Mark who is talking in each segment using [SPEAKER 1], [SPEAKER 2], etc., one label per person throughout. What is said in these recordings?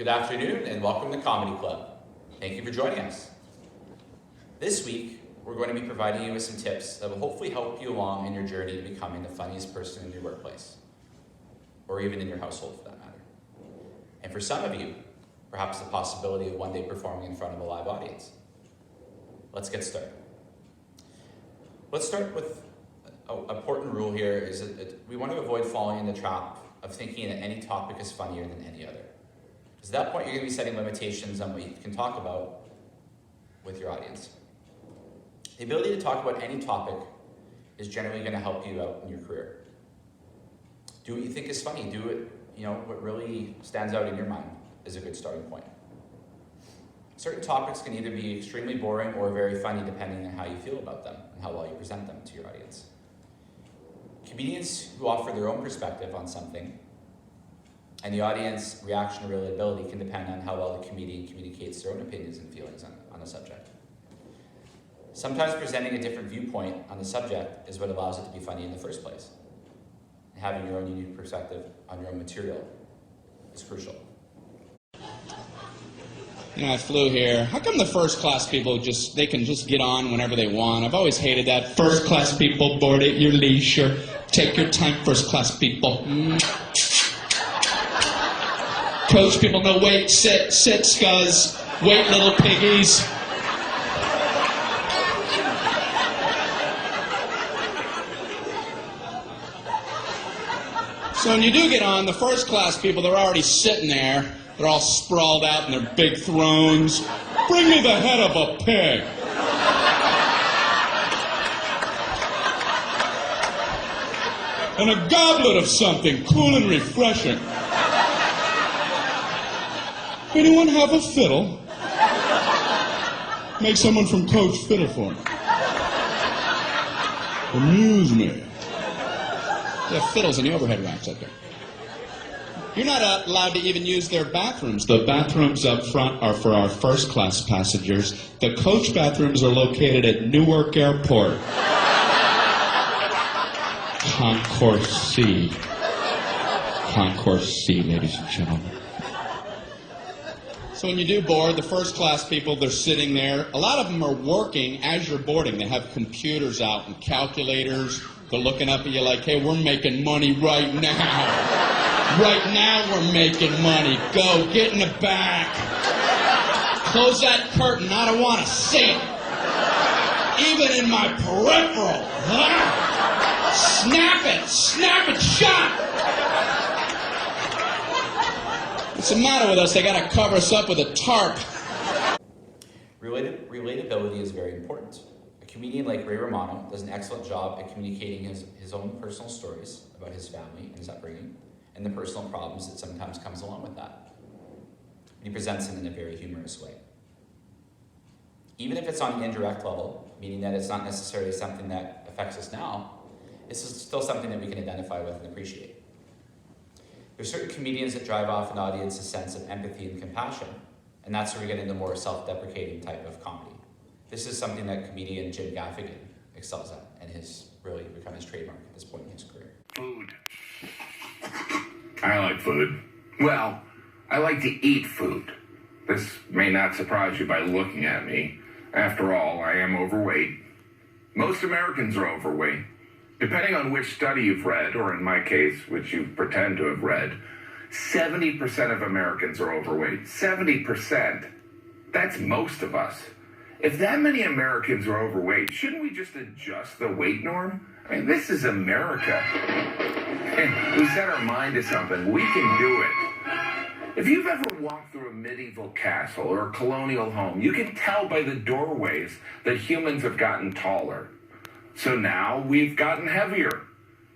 [SPEAKER 1] Good afternoon and welcome to Comedy Club. Thank you for joining us. This week, we're going to be providing you with some tips that will hopefully help you along in your journey to becoming the funniest person in your workplace, or even in your household for that matter. And for some of you, perhaps the possibility of one day performing in front of a live audience. Let's get started. Let's start with an important rule here is that we want to avoid falling in the trap of thinking that any topic is funnier than any other. Because at that point, you're going to be setting limitations on what you can talk about with your audience. The ability to talk about any topic is generally going to help you out in your career. Do what you think is funny. Do it, what really stands out in your mind is a good starting point. Certain topics can either be extremely boring or very funny depending on how you feel about them and how well you present them to your audience. Comedians who offer their own perspective on something and the audience reaction or relatability can depend on how well the comedian communicates their own opinions and feelings on the subject. Sometimes presenting a different viewpoint on the subject is what allows it to be funny in the first place. And having your own unique perspective on your own material is crucial.
[SPEAKER 2] I flew here. How come the first class people they can just get on whenever they want? I've always hated that. First class people, board at your leisure. Take your time, first class people. Coach people, no wait, sit, scuzz. Wait, little piggies. So when you do get on, the first class people, they're already sitting there. They're all sprawled out in their big thrones. Bring me the head of a pig. And a goblet of something cool and refreshing. Anyone have a fiddle? Make someone from Coach fiddle for me. Amuse me. They have fiddles in the overhead racks up there. You're not allowed to even use their bathrooms. The bathrooms up front are for our first class passengers. The coach bathrooms are located at Newark Airport. Concourse C. Concourse C, ladies and gentlemen. So when you do board, the first class people, they're sitting there. A lot of them are working as you're boarding. They have computers out and calculators. They're looking up at you like, hey, we're making money right now. Right now we're making money. Go, get in the back. Close that curtain. I don't want to see it. Even in my peripheral. Snap it shut. What's the matter with us? They got to cover us up with a tarp.
[SPEAKER 1] Relatability is very important. A comedian like Ray Romano does an excellent job at communicating his own personal stories about his family and his upbringing and the personal problems that sometimes comes along with that. And he presents it in a very humorous way. Even if it's on an indirect level, meaning that it's not necessarily something that affects us now, this is still something that we can identify with and appreciate. There's certain comedians that drive off an audience's sense of empathy and compassion, and that's where we get into more self-deprecating type of comedy. This is something that comedian Jim Gaffigan excels at and has really become his trademark at this point in his career.
[SPEAKER 3] Food. I like food. Well, I like to eat food. This may not surprise you by looking at me. After all, I am overweight. Most Americans are overweight. Depending on which study you've read, or in my case, which you pretend to have read, 70% of Americans are overweight. 70%. That's most of us. If that many Americans are overweight, shouldn't we just adjust the weight norm? I mean, this is America. And we set our mind to something, we can do it. If you've ever walked through a medieval castle or a colonial home, you can tell by the doorways that humans have gotten taller. So now we've gotten heavier,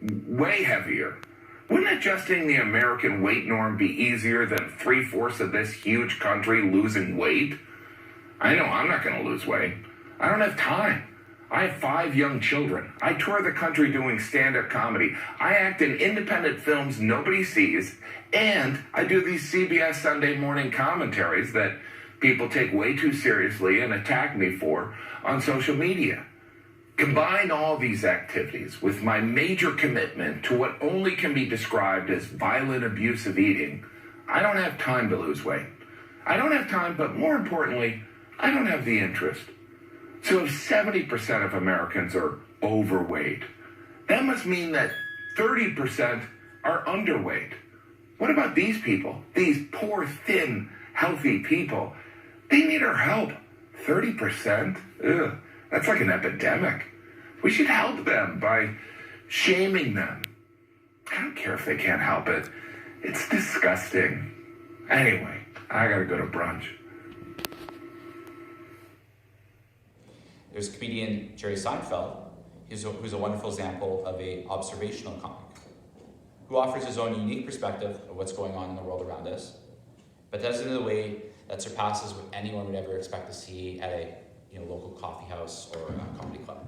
[SPEAKER 3] way heavier. Wouldn't adjusting the American weight norm be easier than 3/4 of this huge country losing weight? I know I'm not going to lose weight. I don't have time. I have 5 young children. I tour the country doing stand-up comedy. I act in independent films nobody sees. And I do these CBS Sunday morning commentaries that people take way too seriously and attack me for on social media. Combine all these activities with my major commitment to what only can be described as violent, abusive eating, I don't have time to lose weight. I don't have time, but more importantly, I don't have the interest. So if 70% of Americans are overweight, that must mean that 30% are underweight. What about these people? These poor, thin, healthy people. They need our help. 30%? Ugh, that's like an epidemic. We should help them by shaming them. I don't care if they can't help it. It's disgusting. Anyway, I gotta go to brunch.
[SPEAKER 1] There's comedian Jerry Seinfeld, who's a wonderful example of an observational comic, who offers his own unique perspective of what's going on in the world around us, but does it in a way that surpasses what anyone would ever expect to see at a local coffee house or a comedy club.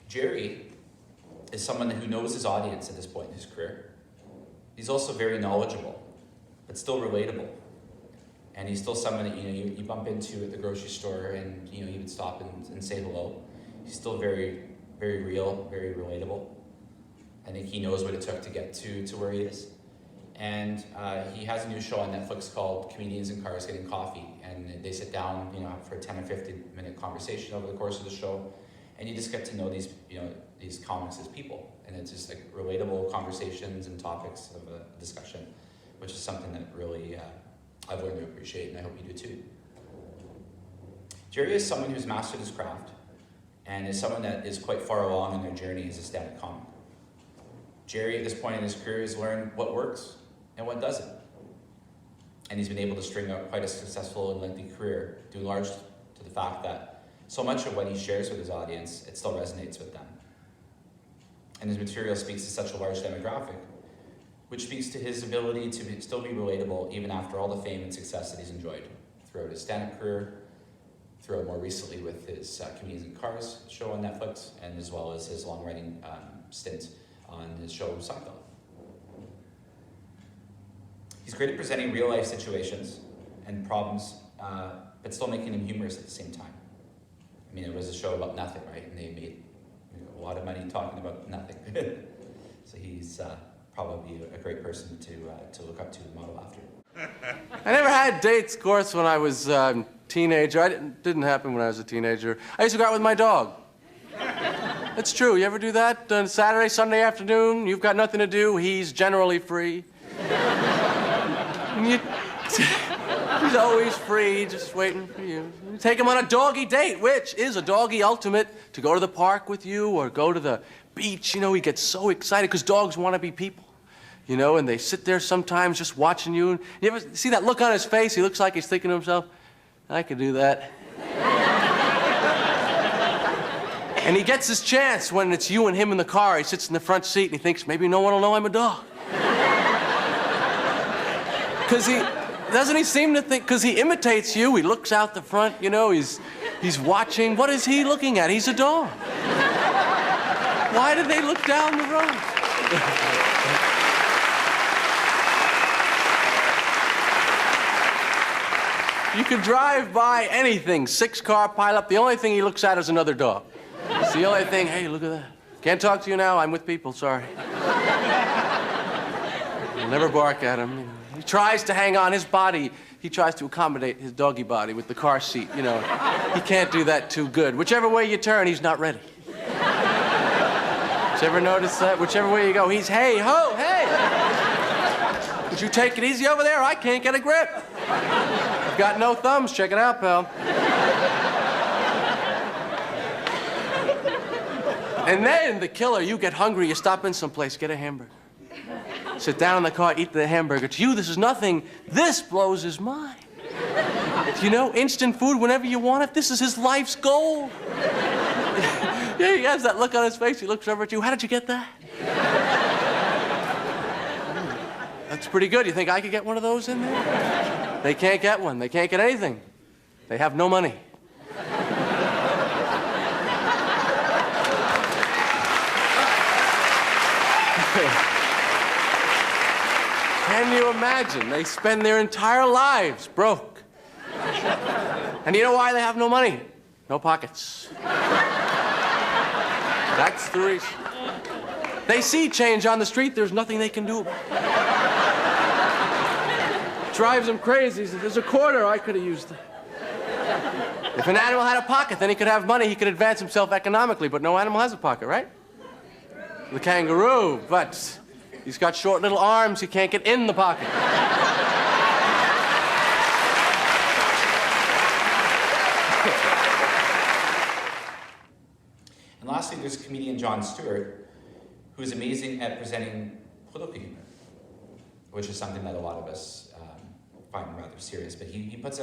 [SPEAKER 1] Jerry is someone who knows his audience at this point in his career. He's also very knowledgeable, but still relatable. And he's still someone that you bump into at the grocery store and you would stop and say hello. He's still very, very real, very relatable. I think he knows what it took to get to where he is. And he has a new show on Netflix called Comedians in Cars Getting Coffee. And they sit down for a 10 or 15-minute conversation over the course of the show. And you just get to know these comics as people. And it's just like relatable conversations and topics of a discussion, which is something that really I've learned to appreciate, and I hope you do too. Jerry is someone who's mastered his craft and is someone that is quite far along in their journey as a stand-up comic. Jerry, at this point in his career, has learned what works and what doesn't. And he's been able to string out quite a successful and lengthy career, due large to the fact that so much of what he shares with his audience, it still resonates with them. And his material speaks to such a large demographic, which speaks to his ability to still be relatable even after all the fame and success that he's enjoyed throughout his stand-up career, throughout more recently with his Comedians in Cars show on Netflix, and as well as his long-running stint on his show Seinfeld. He's great at presenting real-life situations and problems, but still making them humorous at the same time. I mean, it was a show about nothing, right? And they made a lot of money talking about nothing. So he's probably a great person to look up to and model after.
[SPEAKER 4] I never had dates, of course, when I was a teenager. It didn't happen when I was a teenager. I used to go out with my dog. That's true. You ever do that on Saturday, Sunday afternoon? You've got nothing to do. He's generally free. And he's always free, just waiting for you. You take him on a doggy date, which is a doggy ultimate, to go to the park with you or go to the beach. He gets so excited because dogs want to be people, and they sit there sometimes just watching you. You ever see that look on his face? He looks like he's thinking to himself, I could do that. And he gets his chance when it's you and him in the car. He sits in the front seat and he thinks, maybe no one will know I'm a dog. Because doesn't he seem to think, because he imitates you, he looks out the front, he's watching. What is he looking at? He's a dog. Why do they look down the road? You could drive by anything, 6-car pileup, the only thing he looks at is another dog. It's the only thing, hey, look at that. Can't talk to you now, I'm with people, sorry. You'll never bark at him. He tries to hang on his body. He tries to accommodate his doggy body with the car seat, He can't do that too good. Whichever way you turn, he's not ready. Did you ever notice that? Whichever way you go, he's, hey, ho, hey. Would you take it easy over there? I can't get a grip. I've got no thumbs. Check it out, pal. And then, the killer, you get hungry, you stop in someplace, get a hamburger. Sit down in the car, eat the hamburger. To you, this is nothing. This blows his mind. Instant food whenever you want it, this is his life's goal. Yeah, he has that look on his face. He looks over at you. How did you get that? That's pretty good. You think I could get one of those in there? They can't get one. They can't get anything. They have no money. Can you imagine? They spend their entire lives broke. And you know why they have no money? No pockets. That's the reason. They see change on the street, there's nothing they can do about it. Drives them crazy. He says, there's a quarter, I could have used it. If an animal had a pocket, then he could have money, he could advance himself economically, but no animal has a pocket, right? The kangaroo, but he's got short little arms, he can't get in the pocket.
[SPEAKER 1] And lastly, there's comedian Jon Stewart, who is amazing at presenting political humor, which is something that a lot of us find rather serious. But he puts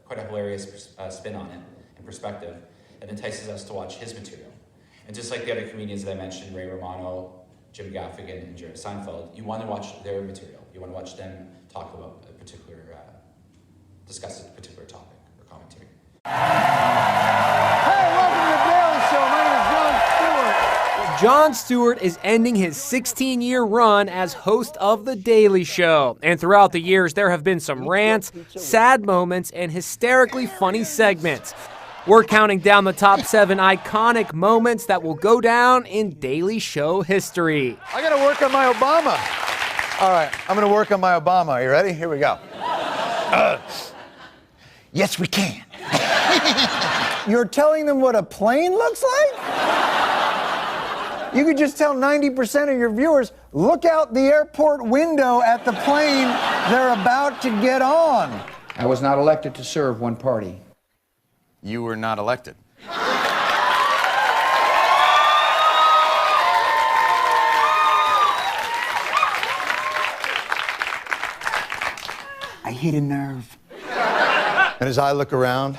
[SPEAKER 1] quite a hilarious spin on it and perspective that entices us to watch his material. And just like the other comedians that I mentioned, Ray Romano, Jim Gaffigan, and Jerry Seinfeld, you want to watch their material. You want to watch them talk about a particular, discuss a particular topic or commentary.
[SPEAKER 5] Hey, welcome to The Daily Show. My name is Jon Stewart.
[SPEAKER 6] Jon Stewart is ending his 16-year run as host of The Daily Show. And throughout the years, there have been some rants, sad moments, and hysterically funny segments. We're counting down the top 7 iconic moments that will go down in Daily Show history.
[SPEAKER 5] I got to work on my Obama. All right, I'm going to work on my Obama. Are you ready? Here we go. Yes, we can. You're telling them what a plane looks like? You could just tell 90% of your viewers, look out the airport window at the plane they're about to get on.
[SPEAKER 7] I was not elected to serve one party.
[SPEAKER 5] You were not elected.
[SPEAKER 7] I hit a nerve.
[SPEAKER 5] And as I look around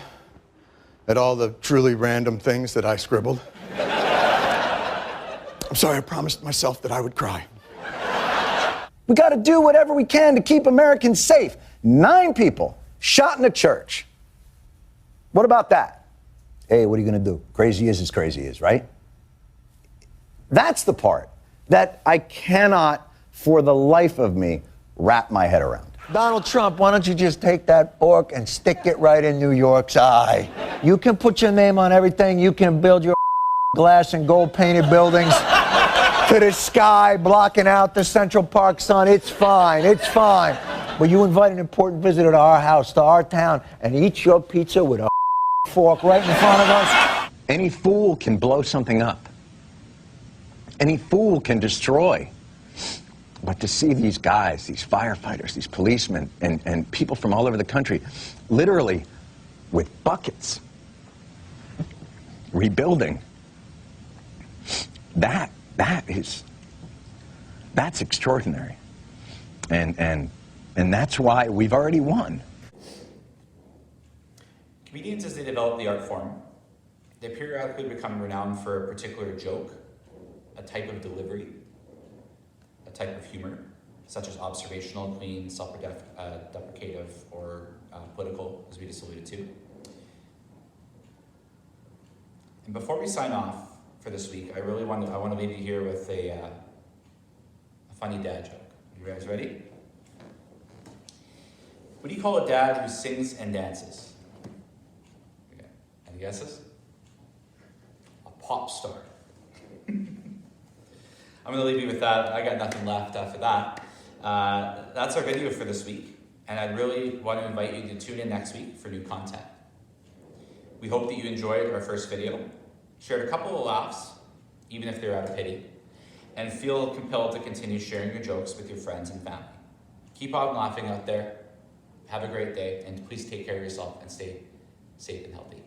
[SPEAKER 5] at all the truly random things that I scribbled, I'm sorry, I promised myself that I would cry. We got to do whatever we can to keep Americans safe. 9 people shot in a church. What about that? Hey, what are you going to do? Crazy is as crazy is, right? That's the part that I cannot, for the life of me, wrap my head around. Donald Trump, why don't you just take that fork and stick it right in New York's eye? You can put your name on everything. You can build your glass and gold painted buildings to the sky, blocking out the Central Park sun. It's fine. It's fine. But you invite an important visitor to our house, to our town, and eat your pizza with a fork right in front of us.
[SPEAKER 8] Any fool can blow something up. Any fool can destroy. But to see these guys, these firefighters, these policemen, and people from all over the country, literally with buckets, rebuilding, that's extraordinary. And that's why we've already won.
[SPEAKER 1] Comedians, as they develop the art form, they periodically become renowned for a particular joke, a type of delivery, a type of humor, such as observational, clean, self-deprecative, or political, as we just alluded to. And before we sign off for this week, I want to leave you here with a funny dad joke. You guys ready? What do you call a dad who sings and dances? Okay. Any guesses? A pop star. I'm going to leave you with that. I got nothing left after that. That's our video for this week, and I really want to invite you to tune in next week for new content. We hope that you enjoyed our first video, shared a couple of laughs, even if they're out of pity, and feel compelled to continue sharing your jokes with your friends and family. Keep on laughing out there. Have a great day, and please take care of yourself and stay safe and healthy.